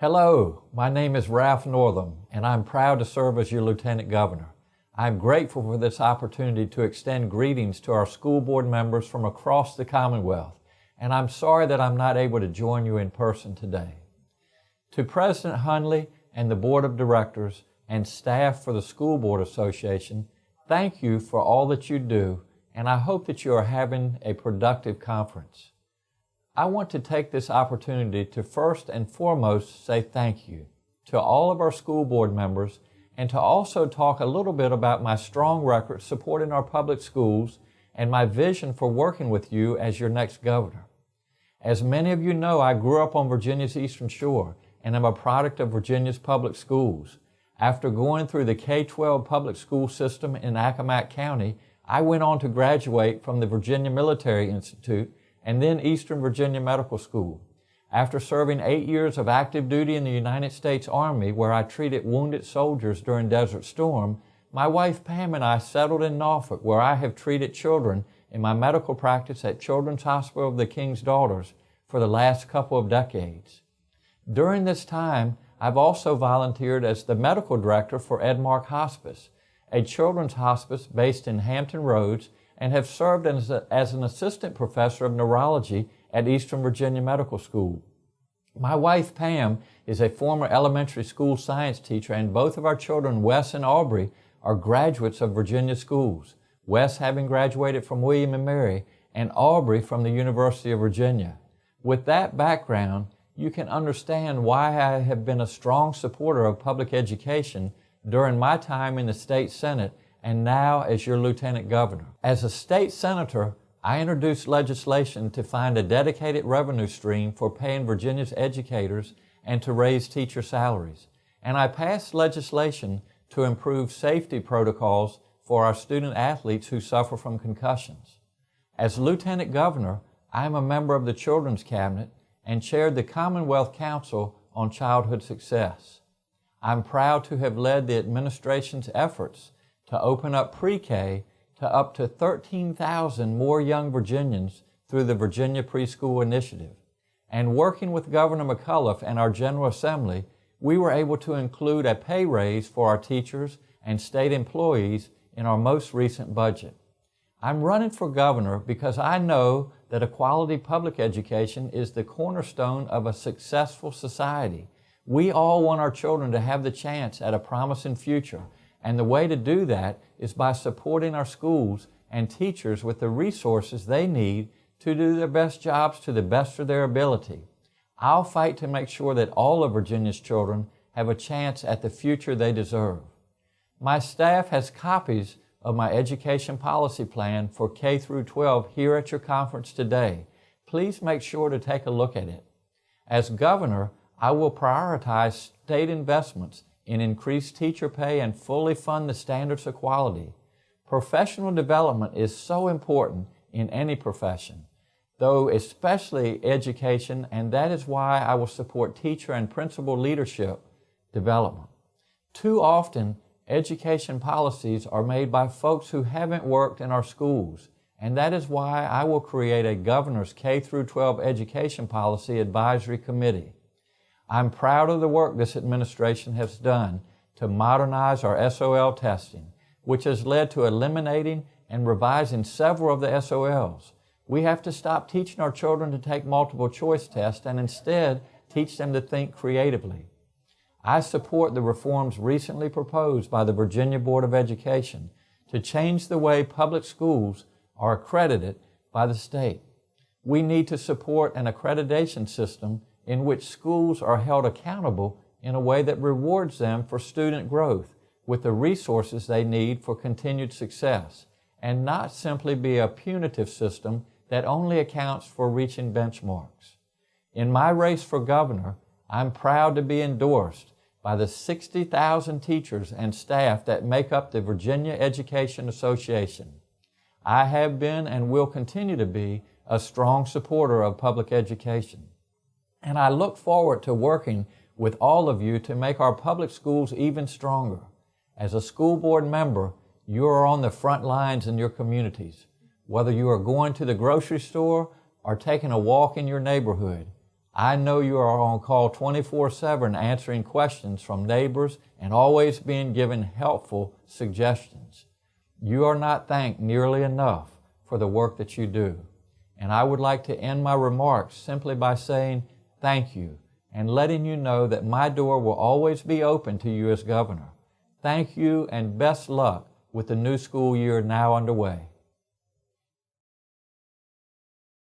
Hello, my name is Ralph Northam, and I'm proud to serve as your Lieutenant Governor. I'm grateful for this opportunity to extend greetings to our school board members from across the Commonwealth, and I'm sorry that I'm not able to join you in person today. To President Hundley and the Board of Directors and staff for the School Board Association, thank you for all that you do, and I hope that you are having a productive conference. I want to take this opportunity to first and foremost say thank you to all of our school board members and to also talk a little bit about my strong record supporting our public schools and my vision for working with you as your next governor. As many of you know, I grew up on Virginia's Eastern Shore and am a product of Virginia's public schools. After going through the K-12 public school system in Accomack County, I went on to graduate from the Virginia Military Institute and then Eastern Virginia Medical School. After serving 8 years of active duty in the United States Army, where I treated wounded soldiers during Desert Storm, my wife Pam and I settled in Norfolk, where I have treated children in my medical practice at Children's Hospital of the King's Daughters for the last couple of decades. During this time, I've also volunteered as the medical director for Edmark Hospice, a children's hospice based in Hampton Roads, and have served as an assistant professor of neurology at Eastern Virginia Medical School. My wife Pam is a former elementary school science teacher, and both of our children, Wes and Aubrey, are graduates of Virginia schools, Wes having graduated from William & Mary and Aubrey from the University of Virginia. With that background, you can understand why I have been a strong supporter of public education during my time in the state Senate and now as your Lieutenant Governor. As a state senator, I introduced legislation to find a dedicated revenue stream for paying Virginia's educators and to raise teacher salaries. And I passed legislation to improve safety protocols for our student athletes who suffer from concussions. As Lieutenant Governor, I am a member of the Children's Cabinet and chaired the Commonwealth Council on Childhood Success. I'm proud to have led the administration's efforts to open up pre-K to up to 13,000 more young Virginians through the Virginia Preschool Initiative. And working with Governor McAuliffe and our General Assembly, we were able to include a pay raise for our teachers and state employees in our most recent budget. I'm running for governor because I know that a quality public education is the cornerstone of a successful society. We all want our children to have the chance at a promising future, and the way to do that is by supporting our schools and teachers with the resources they need to do their best jobs to the best of their ability. I'll fight to make sure that all of Virginia's children have a chance at the future they deserve. My staff has copies of my education policy plan for K through 12 here at your conference today. Please make sure to take a look at it. As governor, I will prioritize state investments in increased teacher pay and fully fund the standards of quality. Professional development is so important in any profession, though especially education, and that is why I will support teacher and principal leadership development. Too often, education policies are made by folks who haven't worked in our schools, and that is why I will create a governor's K through 12 education policy advisory committee. I'm proud of the work this administration has done to modernize our SOL testing, which has led to eliminating and revising several of the SOLs. We have to stop teaching our children to take multiple choice tests and instead teach them to think creatively. I support the reforms recently proposed by the Virginia Board of Education to change the way public schools are accredited by the state. We need to support an accreditation system in which schools are held accountable in a way that rewards them for student growth with the resources they need for continued success, and not simply be a punitive system that only accounts for reaching benchmarks. In my race for governor, I'm proud to be endorsed by the 60,000 teachers and staff that make up the Virginia Education Association. I have been and will continue to be a strong supporter of public education. And I look forward to working with all of you to make our public schools even stronger. As a school board member, you are on the front lines in your communities. Whether you are going to the grocery store or taking a walk in your neighborhood, I know you are on call 24/7 answering questions from neighbors and always being given helpful suggestions. You are not thanked nearly enough for the work that you do. And I would like to end my remarks simply by saying thank you and letting you know that my door will always be open to you as governor. Thank you and best luck with the new school year now underway.